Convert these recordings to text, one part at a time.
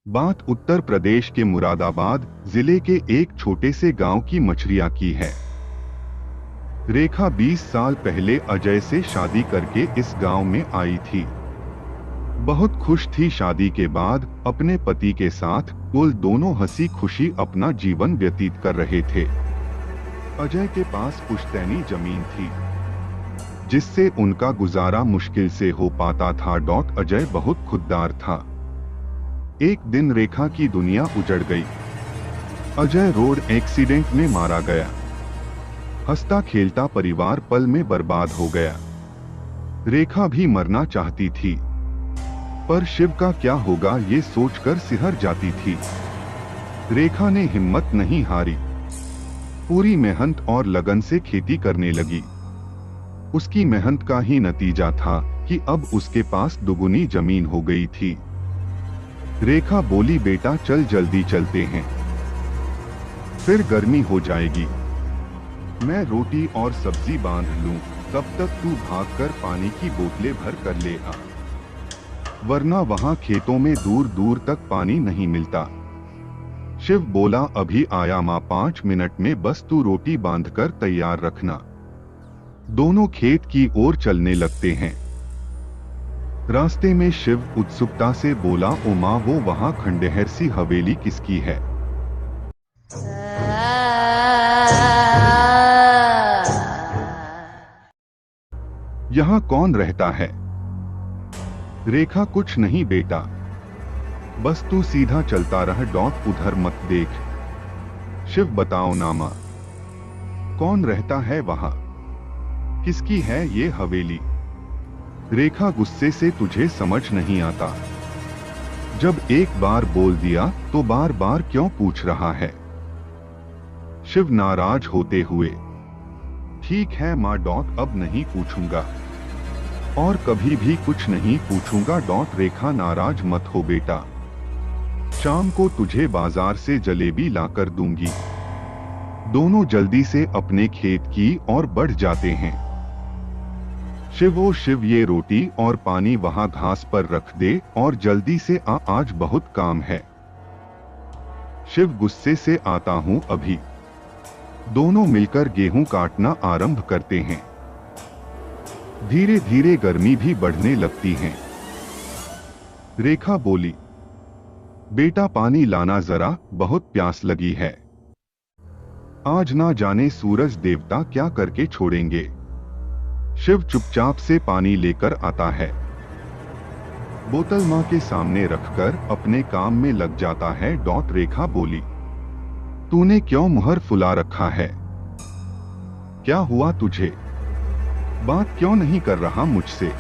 बात उत्तर प्रदेश के मुरादाबाद जिले के एक छोटे से गांव की मछरिया की है। रेखा 20 साल पहले अजय से शादी करके इस गांव में आई थी। बहुत खुश थी शादी के बाद अपने पति के साथ। कुल दोनों हंसी खुशी अपना जीवन व्यतीत कर रहे थे। अजय के पास पुश्तैनी जमीन थी जिससे उनका गुजारा मुश्किल से हो पाता था। अजय बहुत खुददार था। एक दिन रेखा की दुनिया उजड़ गई। अजय रोड एक्सीडेंट में मारा गया। हंसता खेलता परिवार पल में बर्बाद हो गया। रेखा भी मरना चाहती थी पर शिव का क्या होगा ये सोचकर सिहर जाती थी। रेखा ने हिम्मत नहीं हारी। पूरी मेहनत और लगन से खेती करने लगी। उसकी मेहनत का ही नतीजा था कि अब उसके पास दुगुनी जमीन हो गई थी। रेखा बोली, बेटा चल जल्दी चलते हैं, फिर गर्मी हो जाएगी। मैं रोटी और सब्जी बांध लूं, तब तक तू भागकर पानी की बोतलें भर कर ले आ, वरना वहां खेतों में दूर दूर तक पानी नहीं मिलता। शिव बोला, अभी आया माँ, 5 मिनट में बस तू रोटी बांधकर तैयार रखना। दोनों खेत की ओर चलने लगते हैं। रास्ते में शिव उत्सुकता से बोला, ओ माँ, वो वहां खंडहर सी हवेली किसकी है? यहाँ कौन रहता है? रेखा, कुछ नहीं बेटा, बस तू सीधा चलता रह, उधर मत देख। शिव, बताओ ना माँ, कौन रहता है वहां? किसकी है ये हवेली? रेखा गुस्से से, तुझे समझ नहीं आता? जब एक बार बोल दिया तो बार बार क्यों पूछ रहा है? शिव नाराज होते हुए, ठीक है माँ, अब नहीं पूछूंगा और कभी भी कुछ नहीं पूछूंगा। रेखा, नाराज मत हो बेटा, शाम को तुझे बाजार से जलेबी लाकर दूंगी। दोनों जल्दी से अपने खेत की ओर बढ़ जाते हैं। शिव, ओ शिव, ये रोटी और पानी वहां घास पर रख दे और जल्दी से आ, आज बहुत काम है। शिव गुस्से से, आता हूं अभी। दोनों मिलकर गेहूं काटना आरंभ करते हैं। धीरे धीरे गर्मी भी बढ़ने लगती है। रेखा बोली, बेटा पानी लाना जरा, बहुत प्यास लगी है। आज ना जाने सूरज देवता क्या करके छोड़ेंगे। शिव चुपचाप से पानी लेकर आता है। बोतल माँ के सामने रखकर अपने काम में लग जाता है। रेखा बोली, तूने क्यों मुहर फुला रखा है? क्या हुआ तुझे? बात क्यों नहीं कर रहा मुझसे?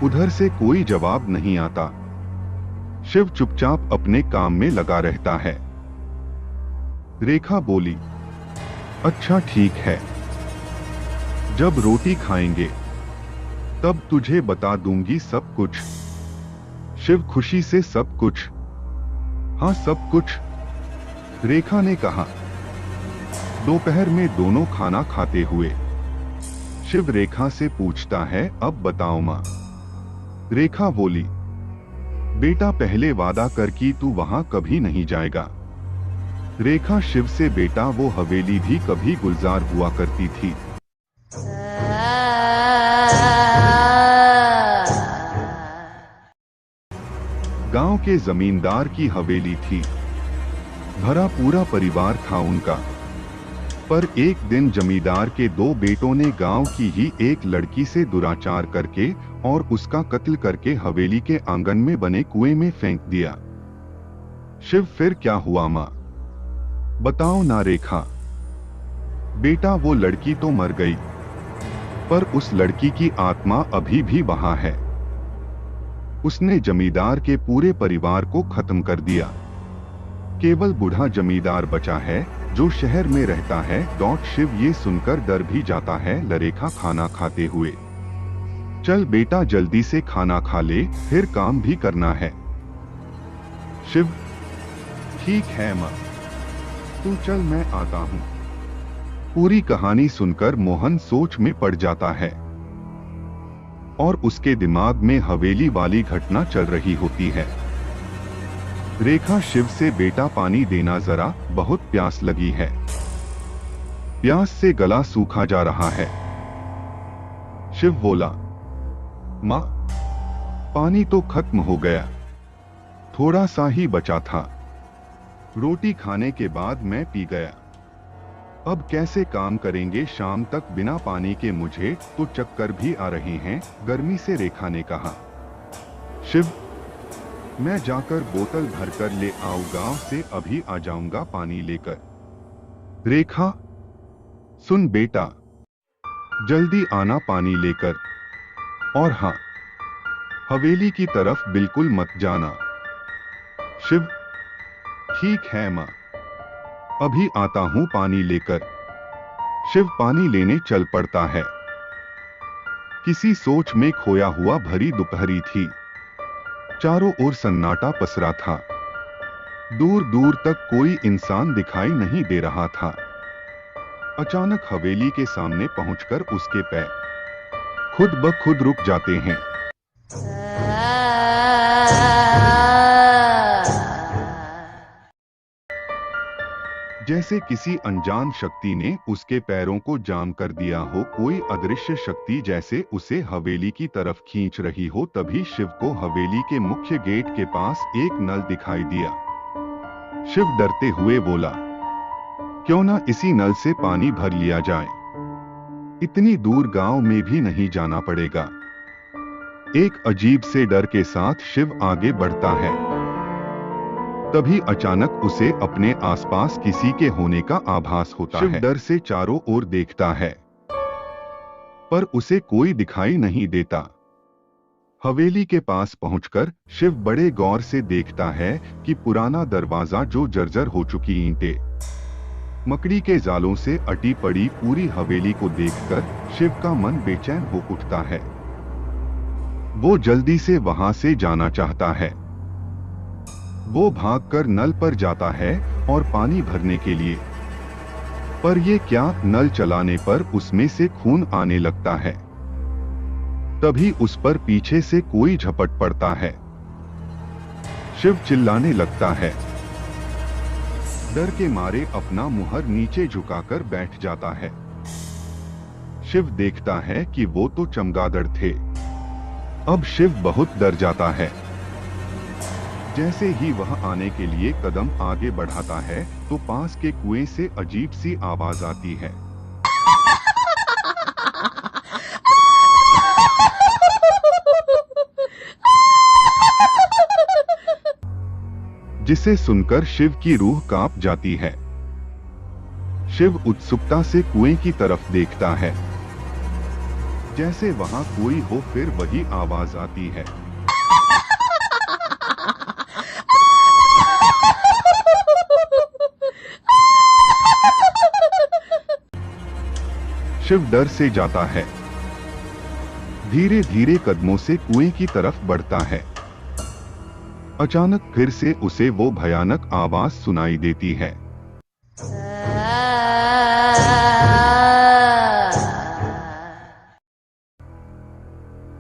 उधर से कोई जवाब नहीं आता। शिव चुपचाप अपने काम में लगा रहता है। रेखा बोली, अच्छा ठीक है, जब रोटी खाएंगे तब तुझे बता दूंगी सब कुछ। शिव खुशी से, सब कुछ? हाँ सब कुछ, रेखा ने कहा। दोपहर में दोनों खाना खाते हुए शिव रेखा से पूछता है, अब बताओ माँ। रेखा बोली, बेटा पहले वादा कर कि तू वहां कभी नहीं जाएगा। रेखा शिव से, बेटा वो हवेली भी कभी गुलजार हुआ करती थी। गांव के जमींदार की हवेली थी। भरा पूरा परिवार था उनका। पर एक दिन जमींदार के 2 बेटों ने गांव की ही एक लड़की से दुराचार करके और उसका कत्ल करके हवेली के आंगन में बने कुएं में फेंक दिया। शिव, फिर क्या हुआ माँ, बताओ ना। रेखा, बेटा वो लड़की तो मर गई, पर उस लड़की की आत्मा अभी भी वहां है। उसने जमींदार के पूरे परिवार को खत्म कर दिया। केवल बूढ़ा जमींदार बचा है जो शहर में रहता है। शिव ये सुनकर डर भी जाता है। रेखा खाना खाते हुए, चल बेटा जल्दी से खाना खा ले, फिर काम भी करना है। शिव, ठीक है माँ, तू चल मैं आता हूँ। पूरी कहानी सुनकर मोहन सोच में पड़ जाता है और उसके दिमाग में हवेली वाली घटना चल रही होती है। रेखा शिव से बेटा पानी देना जरा, बहुत प्यास लगी है। प्यास से गला सूखा जा रहा है। शिव बोला, माँ पानी तो खत्म हो गया, थोड़ा सा ही बचा था। रोटी खाने के बाद मैं पी गया। अब कैसे काम करेंगे शाम तक बिना पानी के, मुझे तो चक्कर भी आ रहे हैं, गर्मी से रेखा ने कहा। शिव, मैं जाकर बोतल भरकर ले आऊंगा, से अभी आ जाऊंगा पानी लेकर। रेखा, सुन बेटा, जल्दी आना पानी लेकर, और हाँ, हवेली की तरफ बिल्कुल मत जाना। शिव, ठीक है माँ, अभी आता हूं पानी लेकर। शिव पानी लेने चल पड़ता है। किसी सोच में खोया हुआ भरी दोपहरी थी। चारों ओर सन्नाटा पसरा था। दूर दूर तक कोई इंसान दिखाई नहीं दे रहा था। अचानक हवेली के सामने पहुंचकर उसके पैर खुद ब खुद रुक जाते हैं। जैसे किसी अनजान शक्ति ने उसके पैरों को जाम कर दिया हो, कोई अदृश्य शक्ति जैसे उसे हवेली की तरफ खींच रही हो। तभी शिव को हवेली के मुख्य गेट के पास एक नल दिखाई दिया। शिव डरते हुए बोला, क्यों ना इसी नल से पानी भर लिया जाए, इतनी दूर गांव में भी नहीं जाना पड़ेगा। एक अजीब से डर के साथ शिव आगे बढ़ता है। तभी अचानक उसे अपने आसपास किसी के होने का आभास होता है। शिव डर से चारों ओर देखता है, पर उसे कोई दिखाई नहीं देता। हवेली के पास पहुंचकर शिव बड़े गौर से देखता है कि पुराना दरवाजा, जो जर्जर हो चुकी ईंटें, मकड़ी के जालों से अटी पड़ी पूरी हवेली को देखकर शिव का मन बेचैन हो उठता है। वो जल्दी से वहां से जाना चाहता है। वो भागकर नल पर जाता है और पानी भरने के लिए, पर ये क्या, नल चलाने पर उसमें से खून आने लगता है। तभी उस पर पीछे से कोई झपट पड़ता है। शिव चिल्लाने लगता है। डर के मारे अपना मुहर नीचे झुकाकर बैठ जाता है। शिव देखता है कि वो तो चमगादड़ थे। अब शिव बहुत डर जाता है। जैसे ही वह आने के लिए कदम आगे बढ़ाता है तो पास के कुएं से अजीब सी आवाज आती है। जिसे सुनकर शिव की रूह कांप जाती है। शिव उत्सुकता से कुएं की तरफ देखता है। जैसे वहां कोई हो, फिर वही आवाज आती है। शिव डर से जाता है। धीरे धीरे कदमों से कुएं की तरफ बढ़ता है। अचानक फिर से उसे वो भयानक आवाज सुनाई देती है।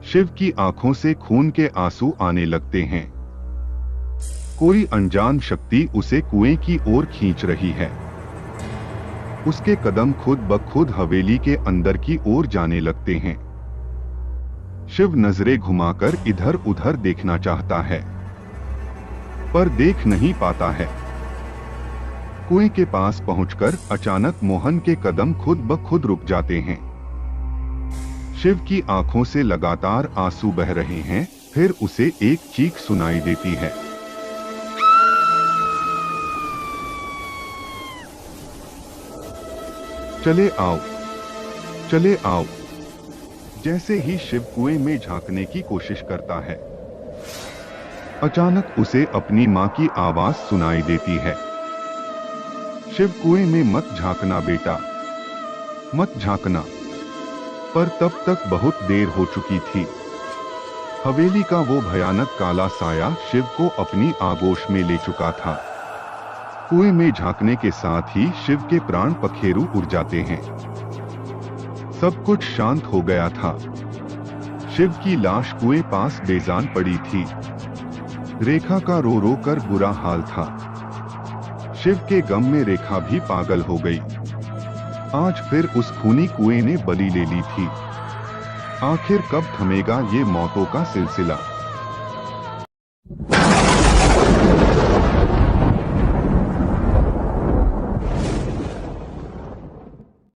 शिव की आंखों से खून के आंसू आने लगते हैं। कोई अनजान शक्ति उसे कुएं की ओर खींच रही है। उसके कदम खुद ब खुद हवेली के अंदर की ओर जाने लगते हैं। शिव नजरें घुमाकर इधर उधर देखना चाहता है, पर देख नहीं पाता है। कुएं के पास पहुंचकर अचानक मोहन के कदम खुद ब खुद रुक जाते हैं। शिव की आंखों से लगातार आंसू बह रहे हैं। फिर उसे एक चीख सुनाई देती है। चले आओ, चले आओ। जैसे ही शिव कुएं में झांकने की कोशिश करता है, अचानक उसे अपनी मां की आवाज सुनाई देती है। शिव, कुएं में मत झांकना बेटा, मत झांकना। पर तब तक बहुत देर हो चुकी थी। हवेली का वो भयानक काला साया शिव को अपनी आगोश में ले चुका था। कुएं में झांकने के साथ ही शिव के प्राण पखेरु उड़ जाते हैं। सब कुछ शांत हो गया था। शिव की लाश कुएं पास बेजान पड़ी थी। रेखा का रो रो कर बुरा हाल था। शिव के गम में रेखा भी पागल हो गई। आज फिर उस खूनी कुएं ने बलि ले ली थी। आखिर कब थमेगा ये मौतों का सिलसिला?